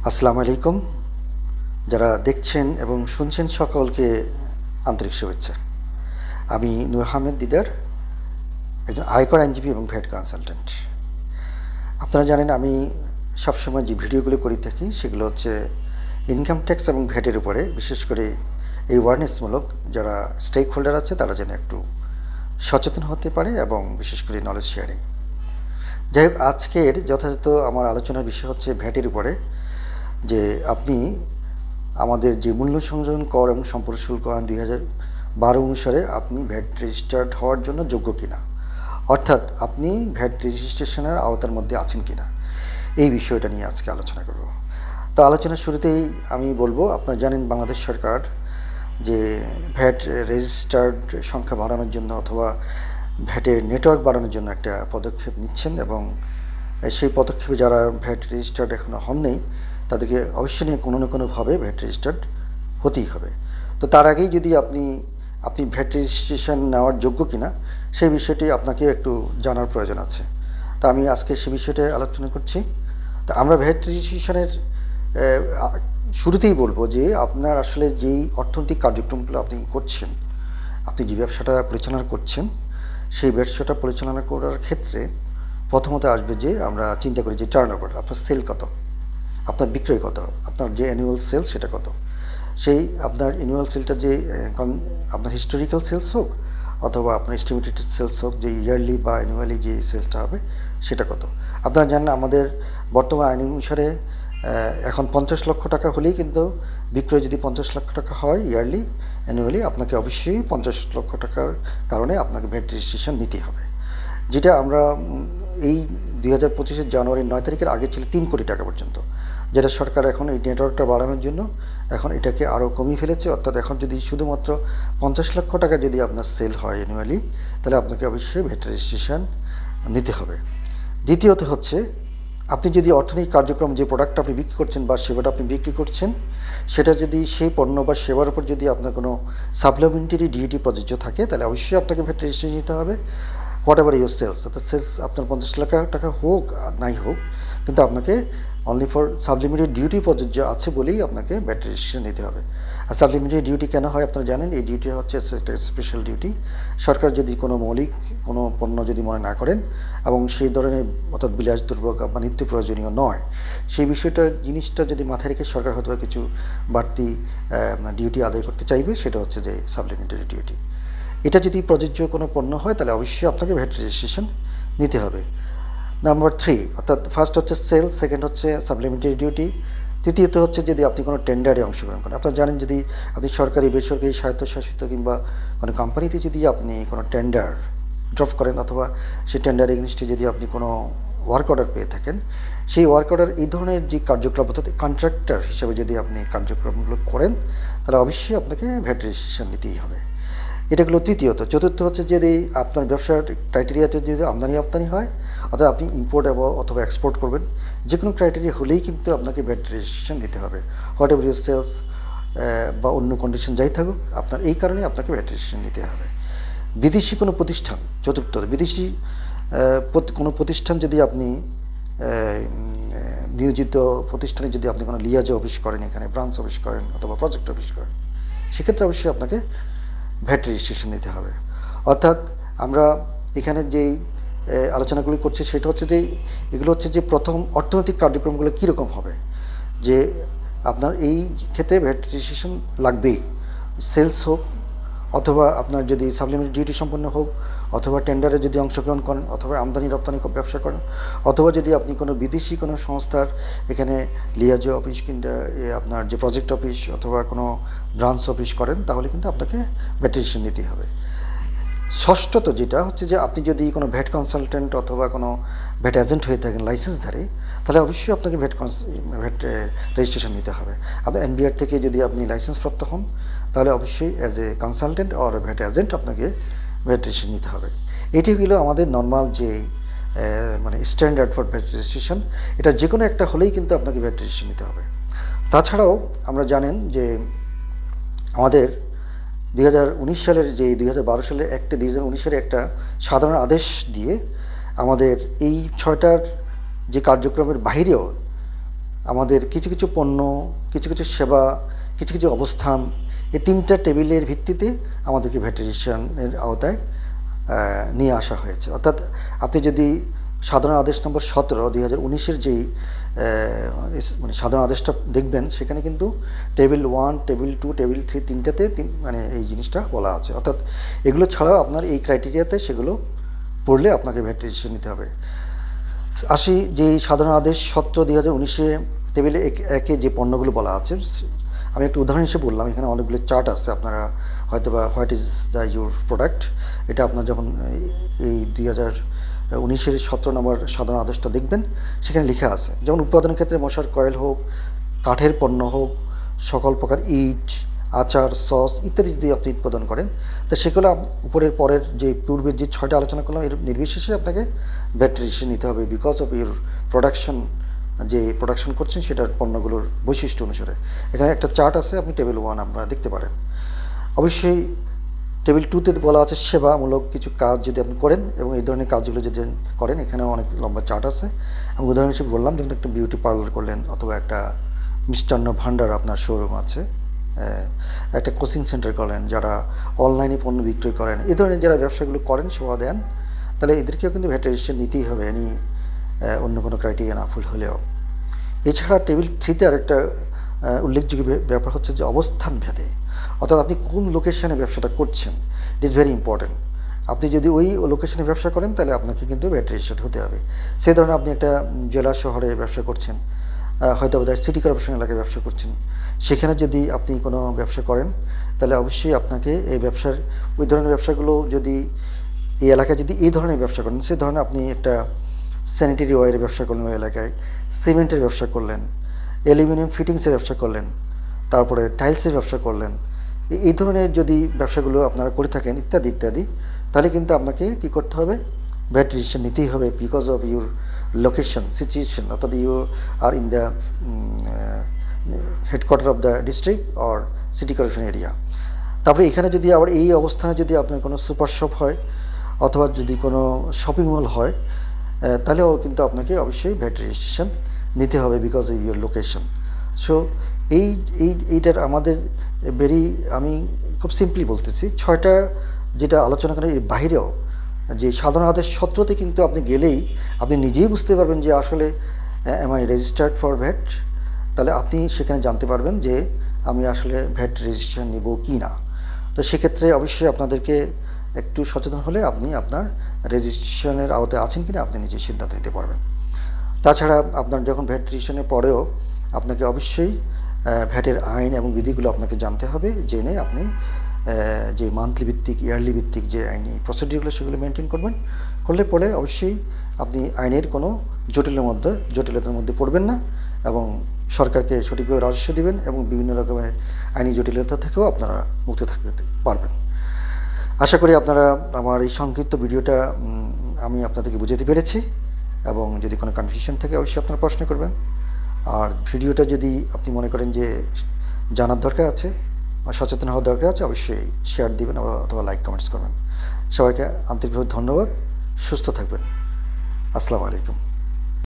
আসসালামু আলাইকুম। যারা দেখছেন এবং শুনছেন সকলকে আন্তরিক শুভেচ্ছা। আমি নূর আহমেদ দিদার, একজন আয়কর আইনজীবী এবং ভ্যাট কনসালটেন্ট। আপনারা জানেন আমি সবসময় যে ভিডিওগুলো করে থাকি সেগুলো হচ্ছে ইনকাম ট্যাক্স এবং ভ্যাটের উপরে, বিশেষ করে এই অ্যাওয়ারনেসমূলক যারা স্টেক হোল্ডার আছে তারা যেন একটু সচেতন হতে পারে এবং বিশেষ করে নলেজ শেয়ারিং। যাই হোক, আজকের যথাযথ আমার আলোচনার বিষয় হচ্ছে ভ্যাটের উপরে, যে আপনি আমাদের যে মূল্য সংযোজন কর এবং সম্পর্ক শুল্ক আইন 2012 অনুসারে আপনি ভ্যাট রেজিস্টার্ড হওয়ার জন্য যোগ্য কিনা, অর্থাৎ আপনি ভ্যাট রেজিস্ট্রেশনের আওতার মধ্যে আছেন কিনা, এই বিষয়টা নিয়ে আজকে আলোচনা করব। তো আলোচনার শুরুতেই আমি বলবো, আপনারা জানেন বাংলাদেশ সরকার যে ভ্যাট রেজিস্টার্ড সংখ্যা বাড়ানোর জন্য অথবা ভ্যাটের নেটওয়ার্ক বাড়ানোর জন্য একটা পদক্ষেপ নিচ্ছেন, এবং সেই পদক্ষেপে যারা ভ্যাট রেজিস্টার্ড এখনও হননি তাদেরকে অবশ্যই নিয়ে কোনো না কোনোভাবে ভ্যাট রেজিস্টার্ড হতেই হবে। তো তার আগেই যদি আপনি ভ্যাট রেজিস্ট্রেশন নেওয়ার যোগ্য কিনা সেই বিষয়টি আপনাকে একটু জানার প্রয়োজন আছে। তা আমি আজকে সে বিষয়টা আলোচনা করছি। তা আমরা ভ্যাট রেজিস্ট্রেশনের শুরুতেই বলবো যে আপনার আসলে যেই অর্থনৈতিক কার্যক্রমগুলো আপনি করছেন, আপনি যে ব্যবসাটা পরিচালনা করছেন, সেই ব্যবসাটা পরিচালনা করার ক্ষেত্রে প্রথমত আসবে যে আমরা চিন্তা করি যে টার্নওভার, আপনার সেল কত, আপনার বিক্রয় কত, আপনার যে অ্যানুয়াল সেলস সেটা কত। সেই আপনার অ্যানুয়াল সেলটা যে আপনার হিস্টোরিক্যাল সেলস হোক অথবা আপনার এস্টিমেটেড সেলস হোক, যে ইয়ারলি বা অ্যানুয়ালি যে সেলসটা হবে সেটা কত। আপনারা জানেন আমাদের বর্তমান আইন অনুসারে এখন 50 লক্ষ টাকা হলেই কিন্তু বিক্রয় যদি 50 লক্ষ টাকা হয় ইয়ারলি অ্যানুয়ালি, আপনাকে অবশ্যই 50 লক্ষ টাকার কারণে আপনাকে ভ্যাট রেজিস্ট্রেশন নিতে হবে। যেটা আমরা এই 2025 জানুয়ারির 9 তারিখের আগে ছিল 3 কোটি টাকা পর্যন্ত, যেটা সরকার এখন এই নেটওয়ার্কটা বাড়ানোর জন্য এখন এটাকে আরও কমিয়ে ফেলেছে। অর্থাৎ এখন যদি শুধুমাত্র 50 লক্ষ টাকা যদি আপনার সেল হয় অ্যানুয়ালি, তাহলে আপনাকে অবশ্যই ভ্যাট রেজিস্ট্রেশন নিতে হবে। দ্বিতীয়ত হচ্ছে, আপনি যদি অর্থনৈতিক কার্যক্রম যে প্রোডাক্টটা আপনি বিক্রি করছেন বা সেবাটা আপনি বিক্রি করছেন, সেটা যদি সেই পণ্য বা সেবার উপর যদি আপনার কোনো সাপ্লিমেন্টারি ডিউটি প্রযোজ্য থাকে, তাহলে অবশ্যই আপনাকে ভ্যাট রেজিস্ট্রেশন নিতে হবে। হোয়াট এভার ইউর সেলস, অর্থাৎ সেলস আপনার 50 লাখ টাকা হোক আর নাই হোক, কিন্তু আপনাকে অনলি ফর সাপ্লিমেন্টারি ডিউটি প্রযোজ্য আছে বলেই আপনাকে ভ্যাট রেজিস্ট্রেশন নিতে হবে। আর সাপ্লিমেন্টারি ডিউটি কেন হয় আপনারা জানেন, এই ডিউটি হচ্ছে একটা স্পেশাল ডিউটি। সরকার যদি কোনো মৌলিক কোনো পণ্য যদি মনে না করেন এবং সেই ধরনের অর্থাৎ বিলাসদ্রব্য বা নিত্য প্রয়োজনীয় নয়, সেই জিনিসটা যদি মাথায় রেখে সরকার হয়তো কিছু বাড়তি ডিউটি আদায় করতে চাইবে, সেটা হচ্ছে যে সাপ্লিমেন্টারি ডিউটি। এটা যদি প্রযোজ্য কোনো পণ্য হয় তাহলে অবশ্যই আপনাকে ভ্যাট রেজিস্ট্রেশন নিতে হবে। নাম্বার 3, অর্থাৎ ফার্স্ট হচ্ছে সেল, সেকেন্ড হচ্ছে সাপ্লিমেন্টারি ডিউটি, তৃতীয়ত হচ্ছে যদি আপনি কোনো টেন্ডারে অংশগ্রহণ করেন। আপনারা জানেন যদি আপনি সরকারি, বেসরকারি, স্বায়ত্তশাসিত কিংবা কোনো কোম্পানিতে যদি আপনি কোনো টেন্ডার ড্রপ করেন অথবা সেই টেন্ডার এগেনস্টে যদি আপনি কোনো ওয়ার্ক অর্ডার পেয়ে থাকেন, সেই ওয়ার্ক অর্ডার এই ধরনের যে কার্যক্রম অর্থাৎ কন্ট্রাক্টর হিসেবে যদি আপনি কার্যক্রমগুলো করেন, তাহলে অবশ্যই আপনাকে ভ্যাট রেজিস্ট্রেশন নিতেই হবে। এটাগুলো তৃতীয়ত। চতুর্থ হচ্ছে যদি আপনার ব্যবসার ক্রাইটেরিয়াতে যদি আমদানি রপ্তানি হয়, অর্থাৎ আপনি ইম্পোর্ট অথবা এক্সপোর্ট করবেন, যে কোনো ক্রাইটেরিয়া হলেই কিন্তু আপনাকে ভ্যাট রেজিস্ট্রেশন দিতে হবে। হোয়াট এভার ইউর সেলস বা অন্য কন্ডিশন যাই থাকুক, আপনার এই কারণে আপনাকে ভ্যাট রেজিস্ট্রেশন নিতে হবে। বিদেশি কোনো প্রতিষ্ঠান, চতুর্থ, বিদেশি কোনো প্রতিষ্ঠান যদি আপনি নিয়োজিত প্রতিষ্ঠানে যদি আপনি কোনো লিয়াজ অফিস করেন, এখানে ব্রাঞ্চ অফিস করেন অথবা প্রজেক্ট অফিস করেন, সেক্ষেত্রে অবশ্যই আপনাকে ভ্যাট রেজিস্ট্রেশন নিতে হবে। অর্থাৎ আমরা এখানে যেই আলোচনাগুলি করছি সেটা হচ্ছে যে এগুলো হচ্ছে যে প্রথম অর্থনৈতিক কার্যক্রমগুলো কীরকম হবে, যে আপনার এই ক্ষেত্রে ভ্যাট রেজিস্ট্রেশন লাগবেই। সেলস হোক অথবা আপনার যদি সাপ্লিমেন্টারি ডিউটি সম্পন্ন হোক, অথবা টেন্ডারে যদি অংশগ্রহণ করেন, অথবা আমদানি রপ্তানি ব্যবসা করেন, অথবা যদি আপনি কোনো বিদেশি কোনো সংস্থার এখানে লিয়াজো অফিস কিংবা আপনার যে প্রজেক্ট অফিস অথবা কোনো ব্রাঞ্চ অফিস করেন, তাহলে কিন্তু আপনাকে ভ্যাট রেজিস্ট্রেশন নিতে হবে। ষষ্ঠত যেটা হচ্ছে যে আপনি যদি কোনো ভ্যাট কনসালটেন্ট অথবা কোনো ভ্যাট এজেন্ট হয়ে থাকেন লাইসেন্সধারী, তাহলে অবশ্যই আপনাকে ভ্যাট রেজিস্ট্রেশন নিতে হবে। আপনার এনবিআর থেকে যদি আপনি লাইসেন্সপ্রাপ্ত হন, তাহলে অবশ্যই as a consultant or VAT agent আপনাকে ভ্যাট রেজিস্ট্রেশন নিতে হবে। এটি হলো আমাদের নর্মাল যে মানে স্ট্যান্ডার্ড ফর ভ্যাট রেজিস্ট্রেশন। এটা যে কোনো একটা হলেই কিন্তু আপনাকে ভ্যাট রেজিস্ট্রেশন নিতে হবে। তাছাড়াও আমরা জানেন যে আমাদের 2019 সালের যে 2012 সালের একটা 2019 সালে একটা সাধারণ আদেশ দিয়ে আমাদের এই 6টার যে কার্যক্রমের বাইরেও আমাদের কিছু কিছু পণ্য, কিছু কিছু সেবা, কিছু কিছু অবস্থান, এই 3টা টেবিলের ভিত্তিতে আমাদেরকে ভ্যাট রেজিস্ট্রেশনের আওতায় নিয়ে আসা হয়েছে। অর্থাৎ আপনি যদি সাধারণ আদেশ নম্বর 17/2019 যেই মানে সাধারণ আদেশটা দেখবেন, সেখানে কিন্তু টেবিল 1, টেবিল 2, টেবিল 3 তিনটাতে মানে এই জিনিসটা বলা আছে। অর্থাৎ এগুলো ছাড়াও আপনার এই ক্রাইটেরিয়াতে সেগুলো পড়লে আপনাকে ভ্যাট রেজিস্ট্রেশন নিতে হবে। আসি যে সাধারণ আদেশ 17/2019 টেবিলে 1-এ যে পণ্যগুলো বলা আছে, আমি একটা উদাহরণ হিসেবে বললাম। এখানে অনেকগুলো চার্ট আছে, আপনারা হয়তো বা what is the your product, এটা আপনার যখন এই 2019-এর 17 নম্বর সাধারণ আদেশটা দেখবেন, সেখানে লেখা আছে। যেমন উৎপাদনের ক্ষেত্রে মশার কয়েল হোক, কাঠের পণ্য হোক, সকল প্রকার ইট, আচার, সস ইত্যাদি যদি আপনি উৎপাদন করেন, তো সেগুলো উপরের পরের যে পূর্বের যে 6টা আলোচনা করলাম এর নির্বিশেষে আপনাকে ভ্যাট রেজিস্ট্রেশন নিতে হবে, বিকজ অফ ইউর প্রোডাকশন, যে প্রোডাকশন করছেন সেটার পণ্যগুলোর বৈশিষ্ট্য অনুসারে। এখানে একটা চার্ট আছে, আপনি টেবিল 1 আপনারা দেখতে পারেন। অবশ্যই টেবিল 2-তে বলা আছে সেবামূলক কিছু কাজ যদি আপনি করেন, এবং এই ধরনের কাজগুলো যদি করেন, এখানেও অনেক লম্বা চার্ট আছে। আমি উদাহরণ হিসেবে বললাম, যেমন একটা বিউটি পার্লার করলেন, অথবা একটা মিষ্টান্ন ভাণ্ডার আপনার শোরুম আছে, একটা কোচিং সেন্টার করলেন, যারা অনলাইনে পণ্য বিক্রয় করেন, এই ধরনের যারা ব্যবসাগুলো করেন, সেবা দেন, তাহলে এদেরকেও কিন্তু ভ্যাট রেজিস্ট্রেশন নিতেই হবে, অন্য কোনো ক্রাইটেরিয়া না ফুল হলেও। এছাড়া টেবিল 3-তে আরেকটা উল্লেখযোগ্য ব্যাপার হচ্ছে যে অবস্থান ভেদে, অর্থাৎ আপনি কোন লোকেশনে ব্যবসাটা করছেন, ইট ইজ ভেরি ইম্পর্টেন্ট। আপনি যদি ওই লোকেশনে ব্যবসা করেন, তাহলে আপনাকে কিন্তু ভ্যাট রেজিস্টার্ড হতে হবে। সেই ধরনের আপনি একটা জেলা শহরে ব্যবসা করছেন, হয়তো সিটি কর্পোরেশন এলাকায় ব্যবসা করছেন, সেখানে যদি আপনি কোনো ব্যবসা করেন, তাহলে অবশ্যই আপনাকে এই ব্যবসার, ওই ধরনের ব্যবসাগুলো যদি এই এলাকায় যদি এই ধরনের ব্যবসা করেন, সেই ধরনের আপনি একটা স্যানিটারি ওয়্যারের ব্যবসা করলেন ওই এলাকায়, সিমেন্টের ব্যবসা করলেন, অ্যালুমিনিয়াম ফিটিংসের ব্যবসা করলেন, তারপরে টাইলসের ব্যবসা করলেন, এই ধরনের যদি ব্যবসাগুলো আপনারা করে থাকেন ইত্যাদি ইত্যাদি, তাহলে কিন্তু আপনাকে কী করতে হবে, ভ্যাট রেজিস্ট্রেশন নিতেই হবে, because of your location situation, অর্থাৎ you are in the headquarter of the district or city corporation area. তারপরে এখানে যদি আবার এই অবস্থানে যদি আপনার কোনো সুপার শপ হয়, অথবা যদি কোনো শপিং মল হয়, তাহলেও কিন্তু আপনাকে অবশ্যই ভ্যাট রেজিস্ট্রেশন নিতে হবে, because of your location. So এইটার আমাদের আমি খুব সিম্পলি বলতেছি, 6টা যেটা আলোচনা করেন, এর বাইরেও যে সাধারণ আদেশ 17-তে কিন্তু আপনি গেলেই আপনি নিজেই বুঝতে পারবেন যে আসলে am I registered for VAT, তাহলে আপনি সেখানে জানতে পারবেন যে আমি আসলে ভ্যাট রেজিস্ট্রেশন নিব কি না। তো সেক্ষেত্রে অবশ্যই আপনাদেরকে একটু সচেতন হলে আপনি আপনার রেজিস্ট্রেশনের আওতায় আছেন কিনা আপনি নিজে সিদ্ধান্ত নিতে পারবেন। তাছাড়া আপনার যখন ভ্যাট রেজিস্ট্রেশনের পরেও আপনাকে অবশ্যই ভ্যাটের আইন এবং বিধিগুলো আপনাকে জানতে হবে, জেনে আপনি যে মান্থলি ভিত্তিক, ইয়ারলি ভিত্তিক যে আইনি প্রসিডিউরগুলো সেগুলো মেনটেন করলে পরে অবশ্যই আপনি আইনের কোনো জটিলতার মধ্যে পড়বেন না, এবং সরকারকে সঠিকভাবে রাজস্ব দিবেন, এবং বিভিন্ন রকমের আইনি জটিলতা থেকেও আপনারা মুক্ত থাকতে পারবেন। আশা করি আপনারা আমার এই সংক্ষিপ্ত ভিডিওটা আমি আপনাদেরকে বুঝাতে পেরেছি, এবং যদি কোনো কনফিউশন থাকে অবশ্যই আপনারা প্রশ্ন করবেন। আর ভিডিওটা যদি আপনি মনে করেন যে জানার দরকার আছে বা সচেতন হওয়ার দরকার আছে, অবশ্যই শেয়ার দিবেন অথবা লাইক কমেন্টস করবেন। সবাইকে আন্তরিকভাবে ধন্যবাদ, সুস্থ থাকবেন। আসসালামু আলাইকুম।